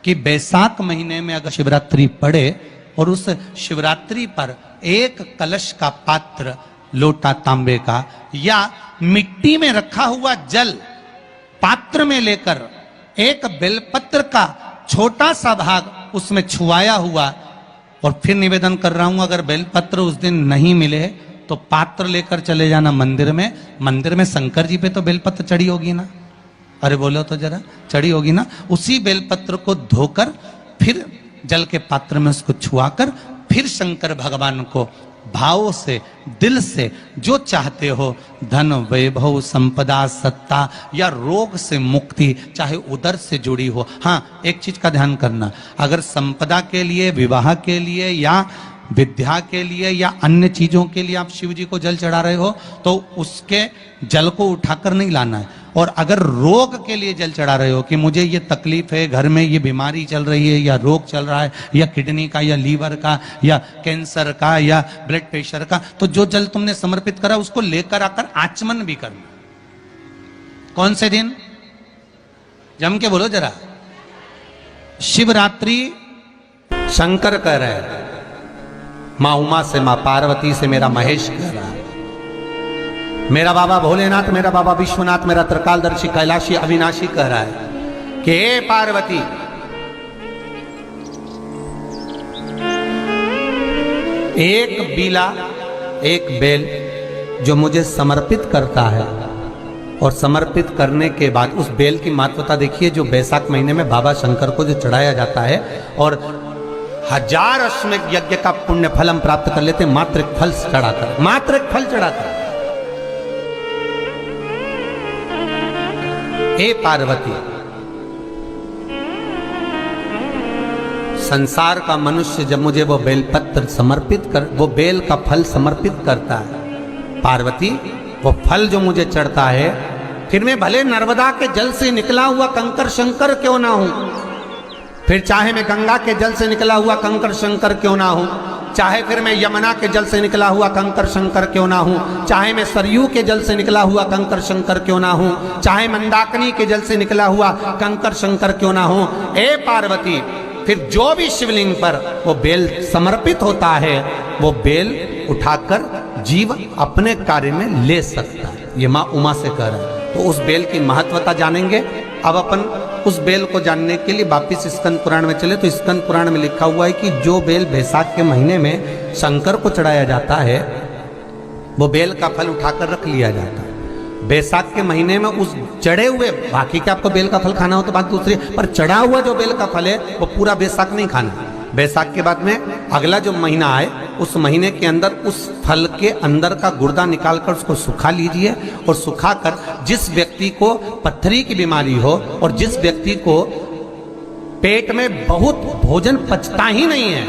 कि बैसाख महीने में अगर शिवरात्रि पड़े और उस शिवरात्रि पर एक कलश का पात्र, लोटा तांबे का या मिट्टी में रखा हुआ जल पात्र में लेकर एक बेलपत्र का छोटा सा भाग उसमें छुआया हुआ, और फिर निवेदन कर रहा हूं अगर बेलपत्र उस दिन नहीं मिले तो पात्र लेकर चले जाना मंदिर में। मंदिर में शंकर जी पे तो बेलपत्र चढ़ी होगी ना, अरे बोलो तो जरा, चढ़ी होगी ना। उसी बेलपत्र को धोकर फिर जल के पात्र में उसको छुआकर फिर शंकर भगवान को भाव से, दिल से जो चाहते हो, धन वैभव संपदा सत्ता या रोग से मुक्ति, चाहे उदर से जुड़ी हो। हाँ, एक चीज का ध्यान करना, अगर संपदा के लिए, विवाह के लिए या विद्या के लिए या अन्य चीजों के लिए आप शिव जी को जल चढ़ा रहे हो तो उसके जल को उठाकर नहीं लाना है। और अगर रोग के लिए जल चढ़ा रहे हो कि मुझे ये तकलीफ है, घर में ये बीमारी चल रही है या रोग चल रहा है या किडनी का या लीवर का या कैंसर का या ब्लड प्रेशर का, तो जो जल तुमने समर्पित करा उसको लेकर आकर आचमन भी करना। कौन से दिन? जम के बोलो जरा। शिवरात्रि शंकर कह रहे हैं, मां उमा से, मां पार्वती से मेरा महेश कह रहा है, मेरा बाबा भोलेनाथ, मेरा बाबा विश्वनाथ, मेरा त्रिकालदर्शी कैलाशी अविनाशी कह रहा है कि हे पार्वती, एक बीला, एक बेल जो मुझे समर्पित करता है, और समर्पित करने के बाद उस बेल की महत्वता देखिए, जो बैसाख महीने में बाबा शंकर को जो चढ़ाया जाता है और 1000 अश्वमेध यज्ञ का पुण्य फल हम प्राप्त कर लेते, मात्र एक फल चढ़ाकर, मात्र एक फल चढ़ाकर। हे पार्वती, संसार का मनुष्य जब मुझे वो बेलपत्र समर्पित कर, वो बेल का फल समर्पित करता है, पार्वती वो फल जो मुझे चढ़ता है, फिर मैं भले नर्मदा के जल से निकला हुआ कंकर शंकर क्यों ना हूं, फिर चाहे मैं गंगा के जल से निकला हुआ कंकर शंकर क्यों ना हूं, चाहे फिर मैं यमुना के जल से निकला हुआ कंकर शंकर क्यों ना हूं, चाहे मैं सरयू के जल से निकला हुआ कंकर शंकर क्यों ना हूं, चाहे मंदाकिनी के जल से निकला हुआ कंकर शंकर क्यों ना हूं, ए पार्वती, फिर जो भी शिवलिंग पर वो बेल समर्पित होता है, वो बेल उठाकर जीव अपने कार्य में ले सकता है। ये मां उमा से कह रहा है। तो उस बेल की महत्वता जानेंगे। अब अपन उस बेल को जानने के लिए वापिस स्कंद पुराण में चले, तो स्कंद पुराण में लिखा हुआ है कि जो बेल बैसाख के महीने में शंकर को चढ़ाया जाता है, वो बेल का फल उठाकर रख लिया जाता है। बैसाख के महीने में उस चढ़े हुए, बाकी के आपको बेल का फल खाना हो तो बात दूसरी, पर चढ़ा हुआ जो बेल का फल है वो पूरा बैसाख नहीं खाना। बैसाख के बाद में अगला जो महीना आए, उस महीने के अंदर उस फल के अंदर का गुर्दा निकालकर उसको सुखा लीजिए, और सुखाकर जिस व्यक्ति को पथरी की बीमारी हो और जिस व्यक्ति को पेट में बहुत भोजन पचता ही नहीं है,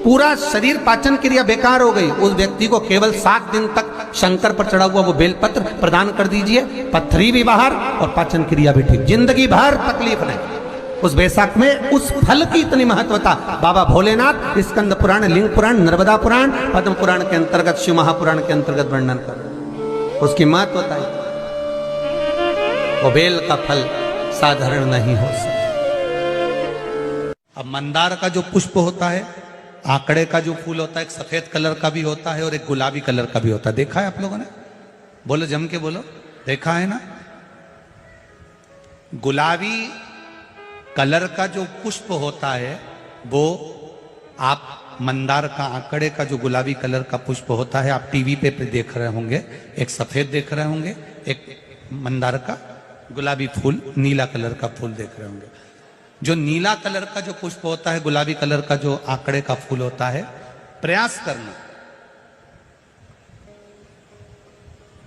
पूरा शरीर पाचन क्रिया बेकार हो गई, उस व्यक्ति को केवल 7 दिन तक शंकर पर चढ़ा हुआ वो बेलपत्र प्रदान कर दीजिए, पथरी भी बाहर और पाचन क्रिया भी ठीक, जिंदगी भर तकलीफ नहीं। उस बैसाख में उस फल की इतनी महत्वता बाबा भोलेनाथ स्कंद पुराण, लिंग पुराण, नर्मदा पुराण, पद्म पुराण के अंतर्गत, शिव महापुराण के अंतर्गत वर्णन कर, उसकी महत्वता है। वो बेल का फल साधारण नहीं हो सकता। अब मंदार का जो पुष्प होता है, आंकड़े का जो फूल होता है, एक सफेद कलर का भी होता है और एक गुलाबी कलर का भी होता है। देखा है आप लोगों ने? बोलो, जम के बोलो, देखा है ना? गुलाबी कलर का जो पुष्प होता है वो आप मंदार का, आंकड़े का जो गुलाबी कलर का पुष्प होता है, आप टीवी पे देख रहे होंगे, एक सफेद देख रहे होंगे, एक मंदार का गुलाबी फूल, नीला कलर का फूल देख रहे होंगे। जो नीला कलर का जो पुष्प होता है, गुलाबी कलर का जो आंकड़े का फूल होता है, प्रयास करना,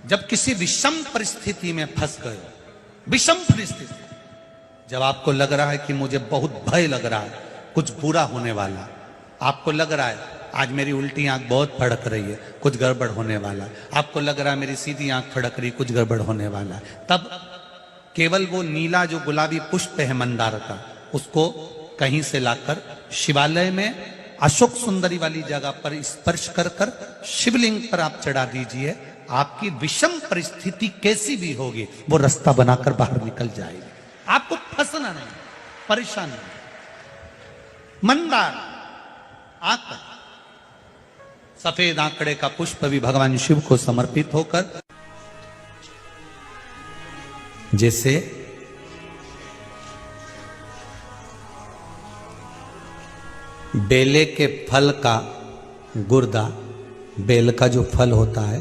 जब किसी विषम परिस्थिति में फंस गए, विषम परिस्थिति, जब आपको लग रहा है कि मुझे बहुत भय लग रहा है, कुछ बुरा होने वाला, आपको लग रहा है आज मेरी उल्टी आंख बहुत फड़क रही है, कुछ गड़बड़ होने वाला है, आपको लग रहा है मेरी सीधी आंख फड़क रही, कुछ गड़बड़ होने वाला है, तब केवल वो नीला जो गुलाबी पुष्प है मंदार का, उसको कहीं से लाकर शिवालय में अशोक सुंदरी वाली जगह पर स्पर्श कर कर शिवलिंग पर आप चढ़ा दीजिए। आपकी विषम परिस्थिति कैसी भी होगी, वो रास्ता बनाकर बाहर निकल जाएगी, आपको फंसना नहीं। परेशान मंदार आकर सफेद आंकड़े का पुष्प भी भगवान शिव को समर्पित होकर, जैसे बेले के फल का गुर्दा, बेल का जो फल होता है,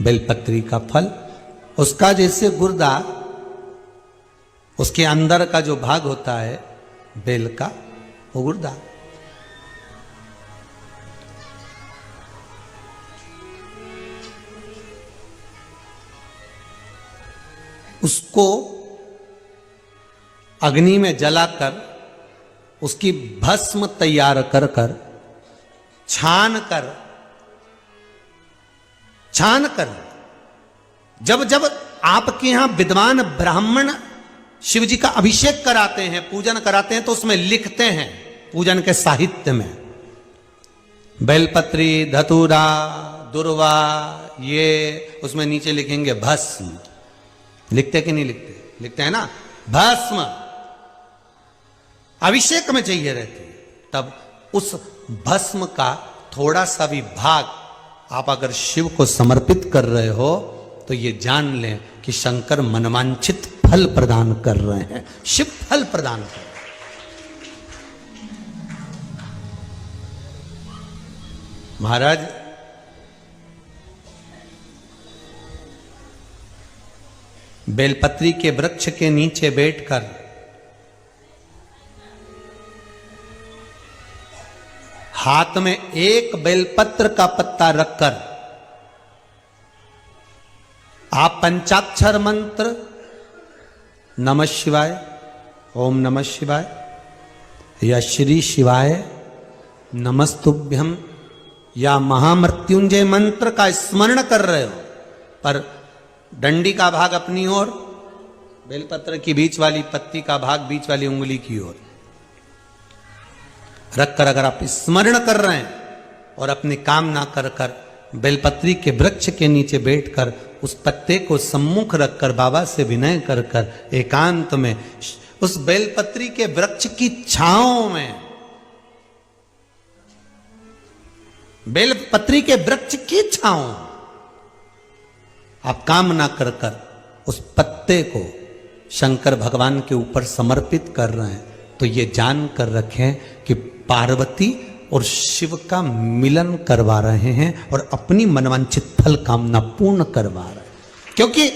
बेलपत्री का फल, उसका जैसे गुर्दा, उसके अंदर का जो भाग होता है बेल का, वो गुर्दा, उसको अग्नि में जलाकर उसकी भस्म तैयार कर कर छान कर जब जब आपके यहां विद्वान ब्राह्मण शिव जी का अभिषेक कराते हैं, पूजन कराते हैं, तो उसमें लिखते हैं पूजन के साहित्य में बेलपत्री, धतूरा, दुर्वा, ये उसमें नीचे लिखेंगे भस्म। लिखते कि नहीं लिखते? लिखते हैं ना, भस्म अभिषेक में चाहिए रहती है। तब उस भस्म का थोड़ा सा भी भाग आप अगर शिव को समर्पित कर रहे हो तो ये जान लें कि शंकर मनवांछित फल प्रदान कर रहे हैं, शिव फल प्रदान कर रहे हैं। महाराज बेलपत्री के वृक्ष के नीचे बैठकर हाथ में एक बेलपत्र का पत्ता रखकर आप पंचाक्षर मंत्र नमः शिवाय, ओम नमः शिवाय या श्री शिवाय नमस्तुभ्यम या महामृत्युंजय मंत्र का स्मरण कर रहे हो, पर डंडी का भाग अपनी ओर, बेलपत्र की बीच वाली पत्ती का भाग बीच वाली उंगली की ओर रखकर अगर आप स्मरण कर रहे हैं और अपनी कामना कर कर बेलपत्री के वृक्ष के नीचे बैठकर उस पत्ते को सम्मुख रखकर बाबा से विनय कर कर एकांत में उस बेलपत्री के वृक्ष की छांव में, बेलपत्री के वृक्ष की छांव आप कामना कर कर उस पत्ते को शंकर भगवान के ऊपर समर्पित कर रहे हैं, तो ये जान कर रखें कि पार्वती और शिव का मिलन करवा रहे हैं और अपनी मनवांछित फल कामना पूर्ण करवा रहे हैं। क्योंकि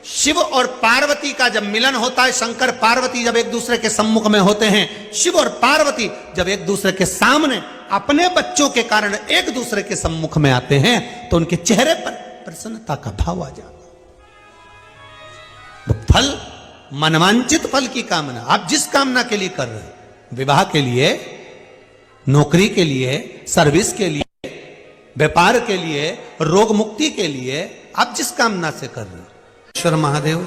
शिव और पार्वती का जब मिलन होता है, शंकर पार्वती जब एक दूसरे के सम्मुख में होते हैं, शिव और पार्वती जब एक दूसरे के सामने अपने बच्चों के कारण एक दूसरे के सम्मुख में आते हैं, तो उनके चेहरे पर प्रसन्नता का भाव आ जाता। वो फल, मनवांचित फल की कामना आप जिस कामना के लिए कर रहे हैं, विवाह के लिए, नौकरी के लिए, सर्विस के लिए, व्यापार के लिए, रोग मुक्ति के लिए, आप जिस कामना से कर रहे हैं। ईश्वर महादेव,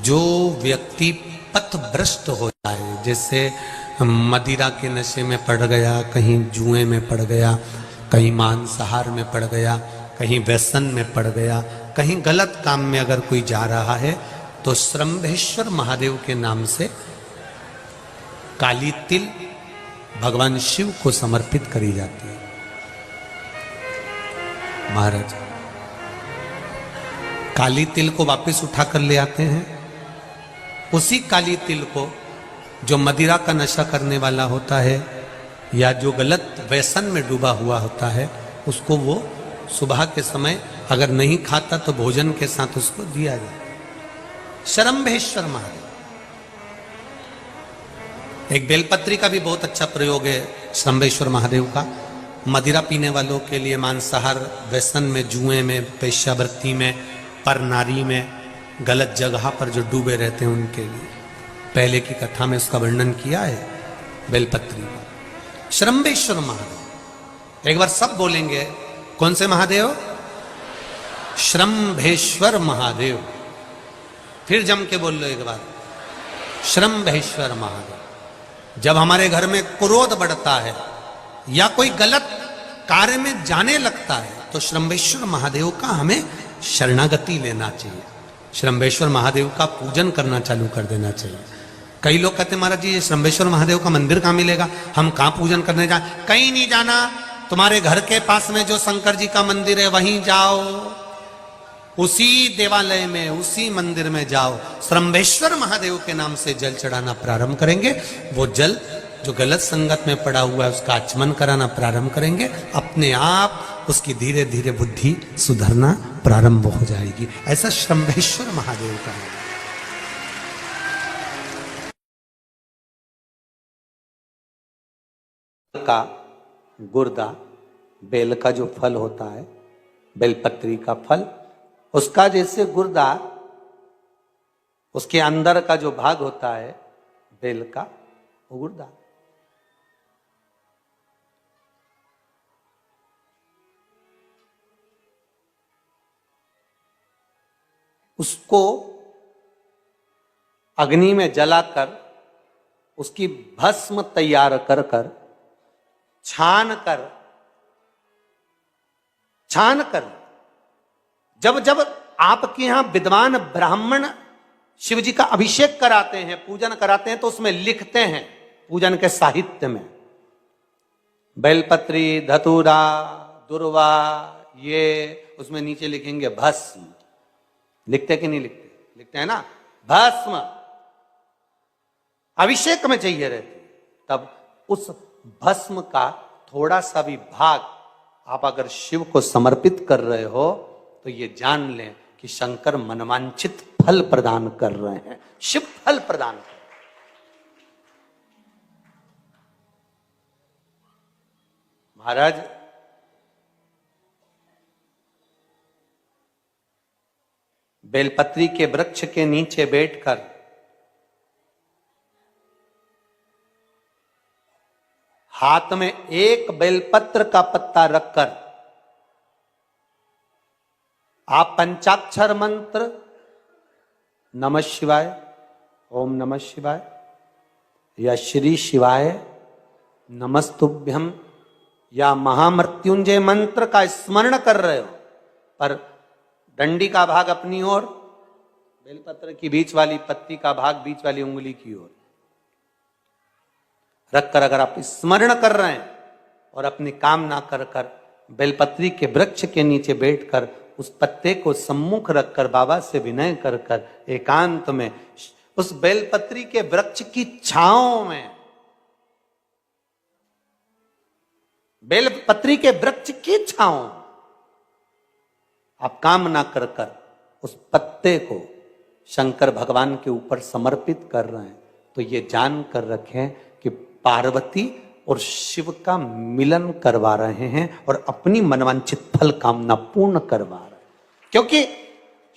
जो व्यक्ति पथभ्रष्ट हो जाए, जैसे मदिरा के नशे में पड़ गया, कहीं जुए में पड़ गया, कहीं मांसाहार में पड़ गया, कहीं व्यसन में पड़ गया, कहीं गलत काम में अगर कोई जा रहा है, तो श्रंभेश्वर महादेव के नाम से काली तिल भगवान शिव को समर्पित करी जाती है। महाराज काली तिल को वापस उठाकर ले आते हैं, उसी काली तिल को जो मदिरा का नशा करने वाला होता है या जो गलत व्यसन में डूबा हुआ होता है, उसको वो सुबह के समय अगर नहीं खाता तो भोजन के साथ उसको दिया जाए। श्रंभेश्वर महादेव, एक बेलपत्री का भी बहुत अच्छा प्रयोग है श्रंभेश्वर महादेव का, मदिरा पीने वालों के लिए, मांसाहार, व्यसन में, जुए में, पेशावृत्ति में, पर नारी में, गलत जगह पर जो डूबे रहते हैं उनके लिए। पहले की कथा में उसका वर्णन किया है बेलपत्री का। श्रंभेश्वर महादेव, एक बार सब बोलेंगे, कौन से महादेव? श्रंभेश्वर महादेव। फिर जम के बोल लो एक बार, श्रंभेश्वर महादेव। जब हमारे घर में क्रोध बढ़ता है या कोई गलत कार्य में जाने लगता है, तो श्रंभेश्वर महादेव का हमें शरणागति लेना चाहिए, श्रंभेश्वर महादेव का पूजन करना चालू कर देना चाहिए। कई लोग कहते हैं महाराज जी ये श्रंभेश्वर महादेव का मंदिर कहाँ मिलेगा, हम कहाँ पूजन करने जाए? कहीं नहीं जाना, तुम्हारे घर के पास में जो शंकर जी का मंदिर है वहीं जाओ, उसी देवालय में, उसी मंदिर में जाओ, श्रंभेश्वर महादेव के नाम से जल चढ़ाना प्रारंभ करेंगे। वो जल जो गलत संगत में पड़ा हुआ है उसका आचमन कराना प्रारंभ करेंगे, अपने आप उसकी धीरे धीरे बुद्धि सुधरना प्रारंभ हो जाएगी। ऐसा श्रंभेश्वर महादेव का है। का गुर्दा, बेल का जो फल होता है, बेलपत्री का फल, उसका जैसे गुर्दा, उसके अंदर का जो भाग होता है बेल का, वो गुर्दा। उसको अग्नि में जलाकर उसकी भस्म तैयार कर कर छान कर जब जब आपके यहां विद्वान ब्राह्मण शिव जी का अभिषेक कराते हैं, पूजन कराते हैं, तो उसमें लिखते हैं पूजन के साहित्य में बेलपत्री, धतूरा, दुर्वा, ये उसमें नीचे लिखेंगे भस्म। लिखते कि नहीं लिखते? लिखते हैं ना, भस्म अभिषेक में चाहिए रहती। तब उस भस्म का थोड़ा सा भी भाग आप अगर शिव को समर्पित कर रहे हो तो ये जान लें कि शंकर मनवांछित फल प्रदान कर रहे हैं, शिव फल प्रदान कर रहे हैं। महाराज बेलपत्री के वृक्ष के नीचे बैठकर हाथ में एक बेलपत्र का पत्ता रखकर आप पंचाक्षर मंत्र नमः शिवाय, ओम नमः शिवाय या श्री शिवाय नमस्तुभ्यम या महामृत्युंजय मंत्र का स्मरण कर रहे हो, पर डंडी का भाग अपनी ओर, बेलपत्र की बीच वाली पत्ती का भाग बीच वाली उंगली की ओर रखकर अगर आप स्मरण कर रहे हैं और अपनी कामना कर कर बेलपत्री के वृक्ष के नीचे बैठकर उस पत्ते को सम्मुख रखकर बाबा से विनय कर कर एकांत में उस बेलपत्री के वृक्ष की छांव में, बेलपत्री के वृक्ष की छांव आप कामना कर कर उस पत्ते को शंकर भगवान के ऊपर समर्पित कर रहे हैं, तो ये जान कर रखें कि पार्वती और शिव का मिलन करवा रहे हैं और अपनी मनवांछित फल कामना पूर्ण करवा रहे हैं। क्योंकि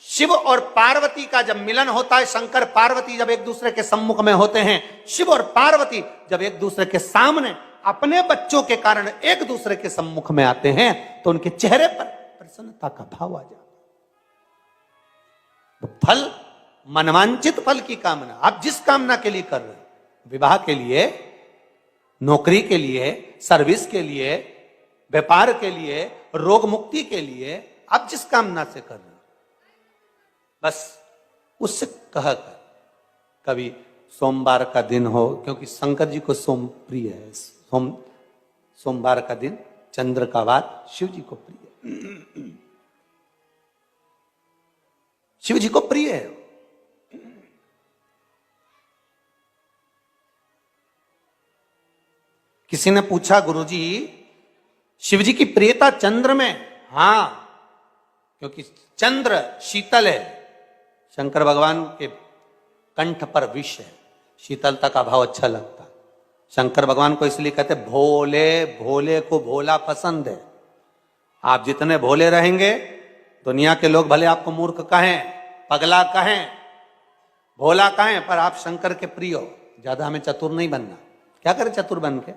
शिव और पार्वती का जब मिलन होता है, शंकर पार्वती जब एक दूसरे के सम्मुख में होते हैं, शिव और पार्वती जब एक दूसरे के सामने अपने बच्चों के कारण एक दूसरे के सम्मुख में आते हैं, तो उनके चेहरे पर प्रसन्नता का भाव आ जाता है। फल, मनवांछित फल की कामना आप जिस कामना के लिए कर रहे हैं, विवाह के लिए, नौकरी के लिए, सर्विस के लिए, व्यापार के लिए, रोग मुक्ति के लिए, आप जिस कामना से कर रहे हो, बस उससे कहकर कभी सोमवार का दिन हो, क्योंकि शंकर जी को सोम प्रिय है, सोमवार का दिन, चंद्र का वार शिव जी को प्रिय है, शिव जी को प्रिय है। किसी ने पूछा, गुरुजी शिव जी की प्रियता चंद्र में? हां, क्योंकि चंद्र शीतल है, शंकर भगवान के कंठ पर विष है, शीतलता का भाव अच्छा लगता है। शंकर भगवान को इसलिए कहते भोले, भोले को भोला पसंद है। आप जितने भोले रहेंगे, दुनिया के लोग भले आपको मूर्ख कहें, पगला कहें, भोला कहें, पर आप शंकर के प्रिय हो। ज्यादा हमें चतुर नहीं बनना। क्या करें चतुर बन के?